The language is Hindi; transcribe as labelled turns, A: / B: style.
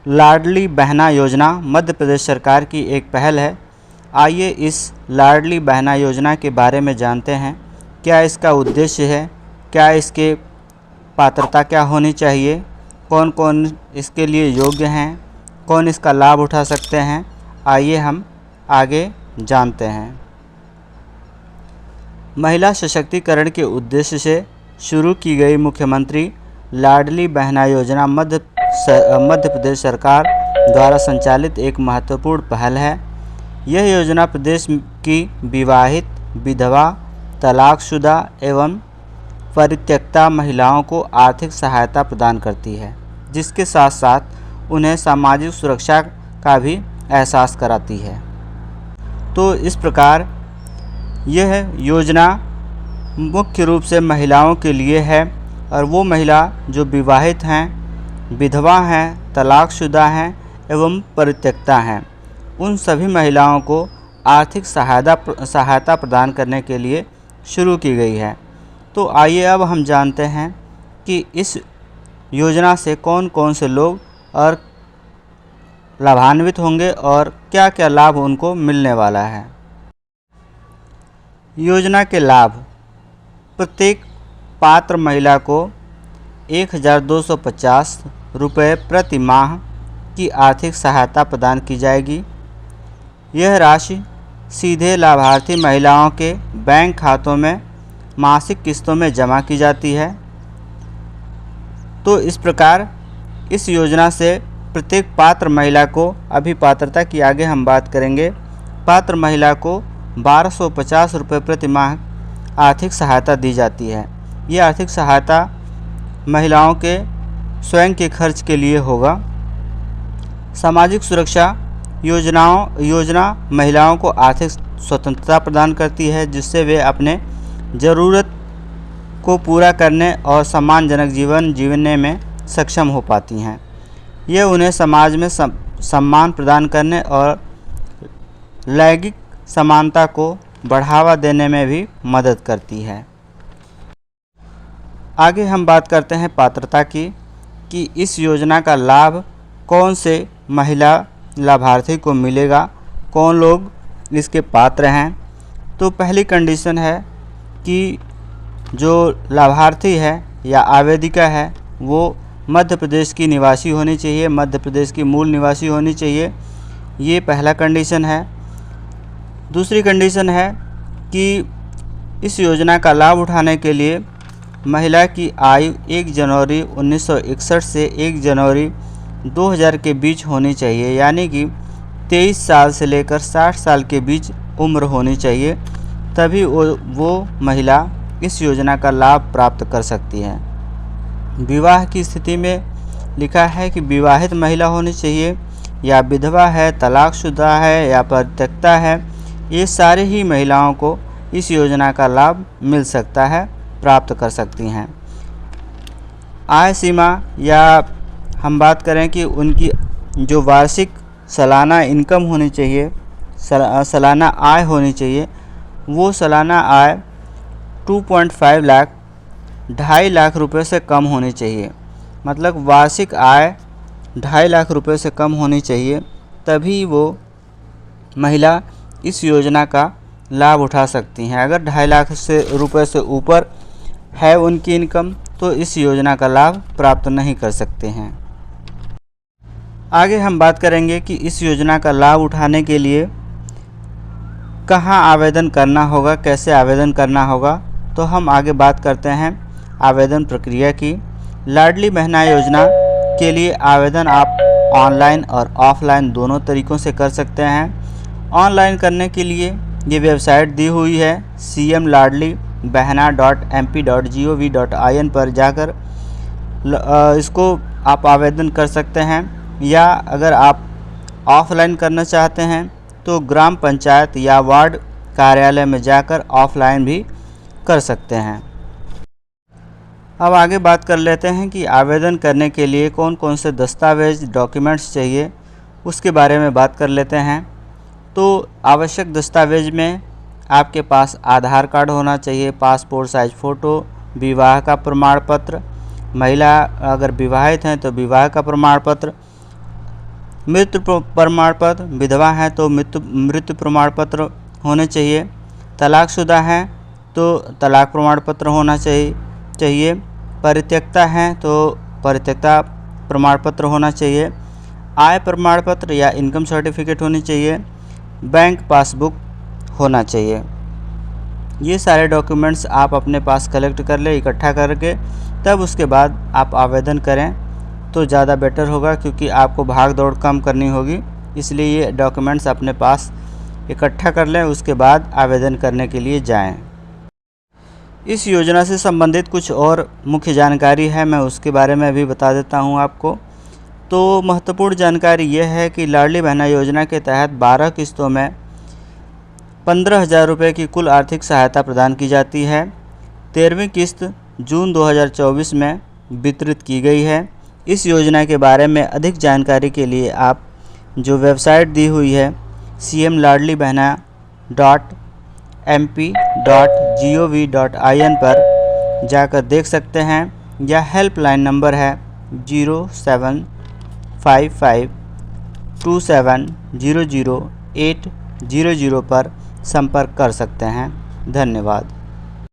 A: लाडली बहना योजना मध्य प्रदेश सरकार की एक पहल है। आइए इस लाडली बहना योजना के बारे में जानते हैं। क्या इसका उद्देश्य है, क्या इसके पात्रता क्या होनी चाहिए, कौन कौन इसके लिए योग्य हैं, कौन इसका लाभ उठा सकते हैं। आइए हम आगे जानते हैं। महिला सशक्तिकरण के उद्देश्य से शुरू की गई मुख्यमंत्री लाडली बहना योजना मध्य प्रदेश सरकार द्वारा संचालित एक महत्वपूर्ण पहल है। यह योजना प्रदेश की विवाहित, विधवा, तलाकशुदा एवं परित्यक्ता महिलाओं को आर्थिक सहायता प्रदान करती है, जिसके साथ साथ उन्हें सामाजिक सुरक्षा का भी एहसास कराती है। तो इस प्रकार यह योजना मुख्य रूप से महिलाओं के लिए है, और वो महिला जो विवाहित हैं, विधवा हैं, तलाकशुदा हैं एवं परित्यक्ता हैं, उन सभी महिलाओं को आर्थिक सहायता प्रदान करने के लिए शुरू की गई है। तो आइए अब हम जानते हैं कि इस योजना से कौन कौन से लोग और लाभान्वित होंगे और क्या क्या लाभ उनको मिलने वाला है। योजना के लाभ: प्रत्येक पात्र महिला को 1250 रुपये प्रति माह की आर्थिक सहायता प्रदान की जाएगी। यह राशि सीधे लाभार्थी महिलाओं के बैंक खातों में मासिक किस्तों में जमा की जाती है। तो इस प्रकार इस योजना से प्रत्येक पात्र महिला को, अभी पात्रता की आगे हम बात करेंगे, पात्र महिला को 1250 रुपये प्रति माह आर्थिक सहायता दी जाती है। ये आर्थिक सहायता महिलाओं के स्वयं के खर्च के लिए होगा। सामाजिक सुरक्षा योजना महिलाओं को आर्थिक स्वतंत्रता प्रदान करती है, जिससे वे अपने ज़रूरत को पूरा करने और सम्मानजनक जीवन जीने में सक्षम हो पाती हैं। यह उन्हें समाज में सम्मान प्रदान करने और लैंगिक समानता को बढ़ावा देने में भी मदद करती है। आगे हम बात करते हैं पात्रता की, कि इस योजना का लाभ कौन से महिला लाभार्थी को मिलेगा, कौन लोग इसके पात्र हैं। तो पहली कंडीशन है कि जो लाभार्थी है या आवेदिका है वो मध्य प्रदेश की निवासी होनी चाहिए, मध्य प्रदेश की मूल निवासी होनी चाहिए। ये पहला कंडीशन है। दूसरी कंडीशन है कि इस योजना का लाभ उठाने के लिए महिला की आयु 1 जनवरी 1961 से 1 जनवरी 2000 के बीच होनी चाहिए, यानी कि 23 साल से लेकर 60 साल के बीच उम्र होनी चाहिए, तभी वो महिला इस योजना का लाभ प्राप्त कर सकती है। विवाह की स्थिति में लिखा है कि विवाहित महिला होनी चाहिए, या विधवा है, तलाकशुदा है या परित्यक्ता है। ये सारे ही महिलाओं को इस योजना का लाभ मिल सकता है, प्राप्त कर सकती हैं। आय सीमा, या हम बात करें कि उनकी जो वार्षिक सालाना इनकम होनी चाहिए, सालाना आय होनी चाहिए, वो सालाना आय 2.5 लाख 2.5 लाख रुपए से कम होनी चाहिए। मतलब वार्षिक आय 2.5 लाख रुपए से कम होनी चाहिए, तभी वो महिला इस योजना का लाभ उठा सकती हैं। अगर 2.5 लाख रुपए से ऊपर है उनकी इनकम, तो इस योजना का लाभ प्राप्त नहीं कर सकते हैं। आगे हम बात करेंगे कि इस योजना का लाभ उठाने के लिए कहाँ आवेदन करना होगा, कैसे आवेदन करना होगा। तो हम आगे बात करते हैं आवेदन प्रक्रिया की। लाडली बहना योजना के लिए आवेदन आप ऑनलाइन और ऑफलाइन दोनों तरीक़ों से कर सकते हैं। ऑनलाइन करने के लिए ये वेबसाइट दी हुई है cmladlibehna.mp.gov.in पर जाकर इसको आप आवेदन कर सकते हैं, या अगर आप ऑफलाइन करना चाहते हैं तो ग्राम पंचायत या वार्ड कार्यालय में जाकर ऑफलाइन भी कर सकते हैं। अब आगे बात कर लेते हैं कि आवेदन करने के लिए कौन कौन से दस्तावेज, डॉक्यूमेंट्स चाहिए, उसके बारे में बात कर लेते हैं। तो आवश्यक दस्तावेज में आपके पास आधार कार्ड होना चाहिए, पासपोर्ट साइज फ़ोटो, विवाह का प्रमाण पत्र, महिला अगर विवाहित हैं तो विवाह का प्रमाण पत्र, मृत्यु प्रमाण पत्र, विधवा हैं तो मृत्यु प्रमाण पत्र होने चाहिए। तलाकशुदा हैं तो तलाक प्रमाण पत्र होना चाहिए। परित्यक्ता हैं तो परित्यक्ता प्रमाण पत्र होना चाहिए। आय प्रमाण पत्र या इनकम सर्टिफिकेट होनी चाहिए। बैंक पासबुक होना चाहिए। ये सारे डॉक्यूमेंट्स आप अपने पास कलेक्ट कर ले इकट्ठा करके, तब उसके बाद आप आवेदन करें तो ज़्यादा बेटर होगा, क्योंकि आपको भाग दौड़ कम करनी होगी। इसलिए ये डॉक्यूमेंट्स अपने पास इकट्ठा कर लें, उसके बाद आवेदन करने के लिए जाएं। इस योजना से संबंधित कुछ और मुख्य जानकारी है, मैं उसके बारे में भी बता देता हूं आपको। तो महत्वपूर्ण जानकारी यह है कि लाडली बहना योजना के तहत 12 किस्तों में 15,000 रुपये की कुल आर्थिक सहायता प्रदान की जाती है। 13वीं किस्त जून 2024 में वितरित की गई है। इस योजना के बारे में अधिक जानकारी के लिए आप जो वेबसाइट दी हुई है cmladlibehna.mp.gov.in पर जाकर देख सकते हैं, या हेल्पलाइन नंबर है 075527000800 पर संपर्क कर सकते हैं। धन्यवाद।